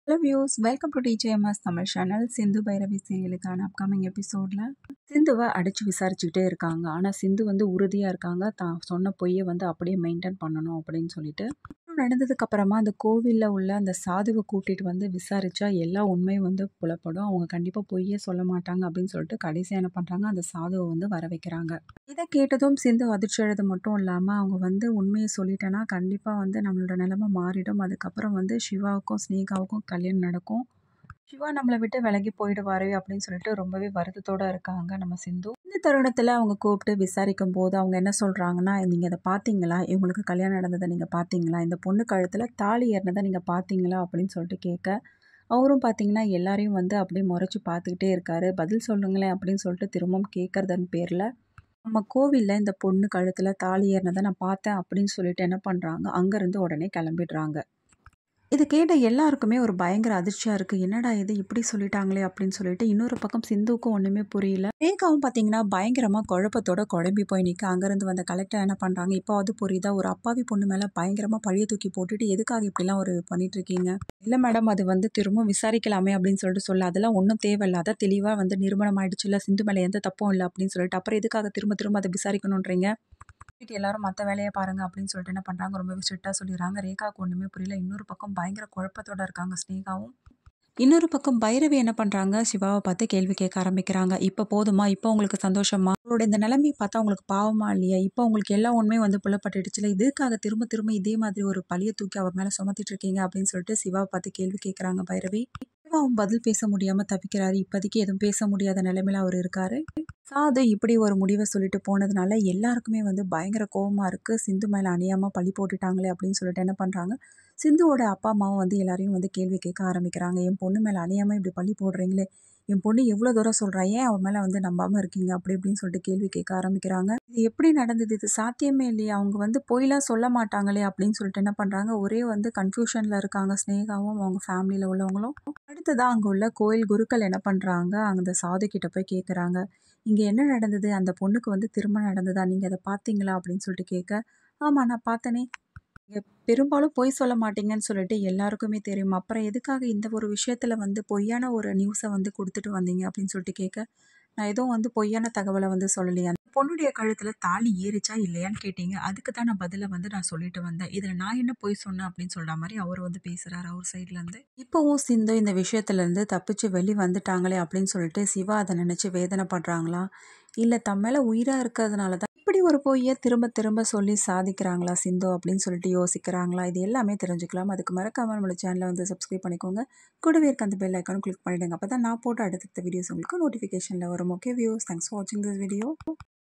Hello views, welcome to DJMS Tamil channel. Sindhu Bhairavi சீரியலுக்கான upcoming எபிசோடில் சிந்துவை அடித்து விசாரிச்சுக்கிட்டே இருக்காங்க. ஆனால் சிந்து வந்து உறுதியாக இருக்காங்க, தான் சொன்ன பொய்யை வந்து அப்படியே மெயின்டைன் பண்ணணும் அப்படின்னு சொல்லிட்டு. நடந்ததுக்கு அப்புறமா அந்த கோவிலில் உள்ள அந்த சாதுவை கூட்டிகிட்டு வந்து விசாரித்தா எல்லா உண்மையும் வந்து புலப்படும். அவங்க கண்டிப்பாக பொய்யே சொல்ல மாட்டாங்க அப்படின்னு சொல்லிட்டு கடைசியாக என்ன பண்ணுறாங்க, அந்த சாதுவை வந்து வர வைக்கிறாங்க. இதை கேட்டதும் சிந்து அதிர்ச்சி அடைறது மட்டும் இல்லாமல் அவங்க வந்து உண்மையை சொல்லிட்டேன்னா கண்டிப்பாக வந்து நம்மளோட நிலைமை மாறிடும். அதுக்கப்புறம் வந்து சிவாவுக்கும் ஸ்னேகாவுக்கும் கல்யாணம் நடக்கும். சிவா நம்மளை விட்டு விலகி போயிடுவாரு அப்படின்னு சொல்லிட்டு ரொம்பவே வருத்தத்தோடு இருக்காங்க நம்ம சிந்து. இந்த தருணத்தில் அவங்க கூப்பிட்டு விசாரிக்கும் போது அவங்க என்ன சொல்கிறாங்கன்னா, நீங்கள் இதை பார்த்தீங்களா, இவங்களுக்கு கல்யாணம் நடந்ததை நீங்கள் பார்த்தீங்களா, இந்த பொண்ணு கழுத்தில் தாலி ஏறினதை நீங்கள் பார்த்தீங்களா அப்படின்னு சொல்லிட்டு கேட்க, அவரும் பார்த்தீங்கன்னா எல்லாரையும் வந்து அப்படியே முறைச்சி பார்த்துக்கிட்டே இருக்காரு. பதில் சொல்லுங்களேன் அப்படின்னு சொல்லிட்டு திரும்பவும் கேட்குறதன் பேரில் நம்ம கோவிலில் இந்த பொண்ணு கழுத்தில் தாலி ஏறினதை நான் பார்த்தேன் அப்படின்னு சொல்லிட்டு என்ன பண்ணுறாங்க, அங்கேருந்து உடனே கிளம்பிடுறாங்க. இது கேட்ட எல்லாருக்குமே ஒரு பயங்கர அதிர்ச்சியாக இருக்குது. என்னடா இது இப்படி சொல்லிட்டாங்களே அப்படின்னு சொல்லிட்டு. இன்னொரு பக்கம் சிந்துவுக்கும் ஒன்றுமே புரியல. ரேகாவும் பார்த்தீங்கன்னா பயங்கரமாக குழப்பத்தோட குழம்பி போய் நிற்க. அங்கேருந்து வந்த கலெக்டர் என்ன பண்ணுறாங்க, இப்போது புரியுதா, ஒரு அப்பாவி பொண்ணு மேலே பயங்கரமாக பழிய தூக்கி போட்டுட்டு எதுக்காக இப்படிலாம் ஒரு பண்ணிட்டு இருக்கீங்க? இல்லை மேடம், அது வந்து திரும்ப விசாரிக்கலாமே அப்படின்னு சொல்லிட்டு அதெல்லாம் ஒன்றும் தேவையில்லாத தெளிவாக வந்து நிரூபணம் ஆயிடுச்சு இல்லை, சிந்து மேலே எந்த தப்பும் இல்லை அப்படின்னு சொல்லிட்டு அப்புறம் எதுக்காக திரும்ப திரும்ப அதை விசாரிக்கணுன்றீங்க? எல்லாரும் மற்ற வேலையை பாருங்க அப்படின்னு சொல்லிட்டு என்ன பண்ணுறாங்க, ரொம்பவே ஸ்ட்ரிக்டாக சொல்லிடுறாங்க. ரேகாவுக்கு ஒன்றுமே புரியல. இன்னொரு பக்கம் பயங்கர குழப்பத்தோட இருக்காங்க ஸ்னேகாவும். இன்னொரு பக்கம் பைரவி என்ன பண்ணுறாங்க, சிவாவை பார்த்து கேள்வி கேட்க ஆரம்பிக்கிறாங்க. இப்போ போதுமா, இப்போ உங்களுக்கு சந்தோஷமா, அவங்களோட இந்த நிலைமையை பார்த்தா உங்களுக்கு பாவமா இல்லையா, இப்போ உங்களுக்கு எல்லா உண்மையும் வந்து புலப்பட்டுடுச்சுல, இதுக்காக திரும்ப திரும்ப இதே மாதிரி ஒரு பழியை தூக்கி அவர் மேலே சுமத்திட்டு இருக்கீங்க அப்படின்னு சொல்லிட்டு சிவாவை பார்த்து கேள்வி கேட்குறாங்க பைரவி. சிவாவும் பதில் பேச முடியாமல் தவிக்கிறாரு. இப்போதைக்கு எதுவும் பேச முடியாத நிலைமையில அவர் இருக்காரு. சாது இப்படி ஒரு முடிவை சொல்லிட்டு போனதுனால எல்லாருக்குமே வந்து பயங்கர கோவமாக இருக்குது. சிந்து மேலே அநியாயமாக பழி போட்டுட்டாங்களே அப்படின்னு சொல்லிட்டு என்ன பண்ணுறாங்க, சிந்துவோட அப்பா அம்மாவும் வந்து எல்லாரையும் வந்து கேள்வி கேட்க ஆரம்பிக்கிறாங்க. என் பொண்ணு மேலே அநியாயமாக இப்படி பழி போடுறீங்களே, என் பொண்ணு எவ்வளோ தூரம் சொல்கிறா, ஏன் அவன் மேலே வந்து நம்பாமல் இருக்கீங்க அப்படி இப்படின்னு சொல்லிட்டு கேள்வி கேட்க ஆரம்பிக்கிறாங்க. இது எப்படி நடந்தது, இது சாத்தியமே இல்லையா, அவங்க வந்து பொய்லாம் சொல்ல மாட்டாங்களே அப்படின்னு சொல்லிட்டு என்ன பண்ணுறாங்க, ஒரே வந்து கன்ஃபியூஷனில் இருக்காங்க ஸ்னேகாவும் அவங்க ஃபேமிலியில் உள்ளவங்களும். அடுத்ததான் அங்கே உள்ள கோயில் குருக்கள் என்ன பண்ணுறாங்க, அந்த சாது கிட்ட போய் கேட்குறாங்க, இங்கே என்ன நடந்தது, அந்த பொண்ணுக்கு வந்து திருமணம் நடந்ததா, நீங்கள் அதை பார்த்தீங்களா அப்படின்னு சொல்லிட்டு கேட்க, ஆமாம் நான் பார்த்தனே, நீங்கள் பெரும்பாலும் பொய் சொல்ல மாட்டீங்கன்னு சொல்லிட்டு எல்லாருக்குமே தெரியும், அப்புறம் எதுக்காக இந்த ஒரு விஷயத்தில் வந்து பொய்யான ஒரு நியூஸை வந்து கொடுத்துட்டு வந்தீங்க அப்படின்னு சொல்லிட்டு கேட்க, நான் எதுவும் வந்து பொய்யான தகவலை வந்து சொல்லலையா, பொண்ணுடைய கழுத்தில் தாலி ஏறிச்சா இல்லையான்னு கேட்டீங்க, அதுக்கு தான் நான் பதிலை வந்து நான் சொல்லிட்டு வந்தேன், இதில் நான் என்ன பொய் சொன்னேன் அப்படின்னு சொல்கிற மாதிரி அவர் வந்து பேசுகிறாரு அவர் சைட்லேருந்து. இப்போவும் சிந்து இந்த விஷயத்துலேருந்து தப்பிச்சு வெளி வந்துட்டாங்களே அப்படின்னு சொல்லிட்டு சிவா அதை நினச்சி வேதனைப்படுறாங்களா, இல்லை தம் மேலே உயிராக இருக்கிறதுனால தான் இப்படி ஒரு பொய்யை திரும்ப திரும்ப சொல்லி சாதிக்கிறாங்களா சிந்து அப்படின்னு சொல்லிட்டு யோசிக்கிறாங்களா, இது எல்லாமே தெரிஞ்சுக்கலாம். அதுக்கு மறக்காம நம்மளோட சேனலை வந்து சப்ஸ்கிரைப் பண்ணிக்கோங்க. கூடவே இருக்க அந்த பெல் ஐக்கானும் கிளிக் பண்ணிவிடுங்க. அப்போ தான் நான் போட்ட அடுத்த வீடியோஸ் உங்களுக்கு நோட்டிஃபிகேஷனில் வரும். ஓகே வியூஸ், தேங்க்ஸ் ஃபார் வாட்சிங் திஸ் வீடியோ.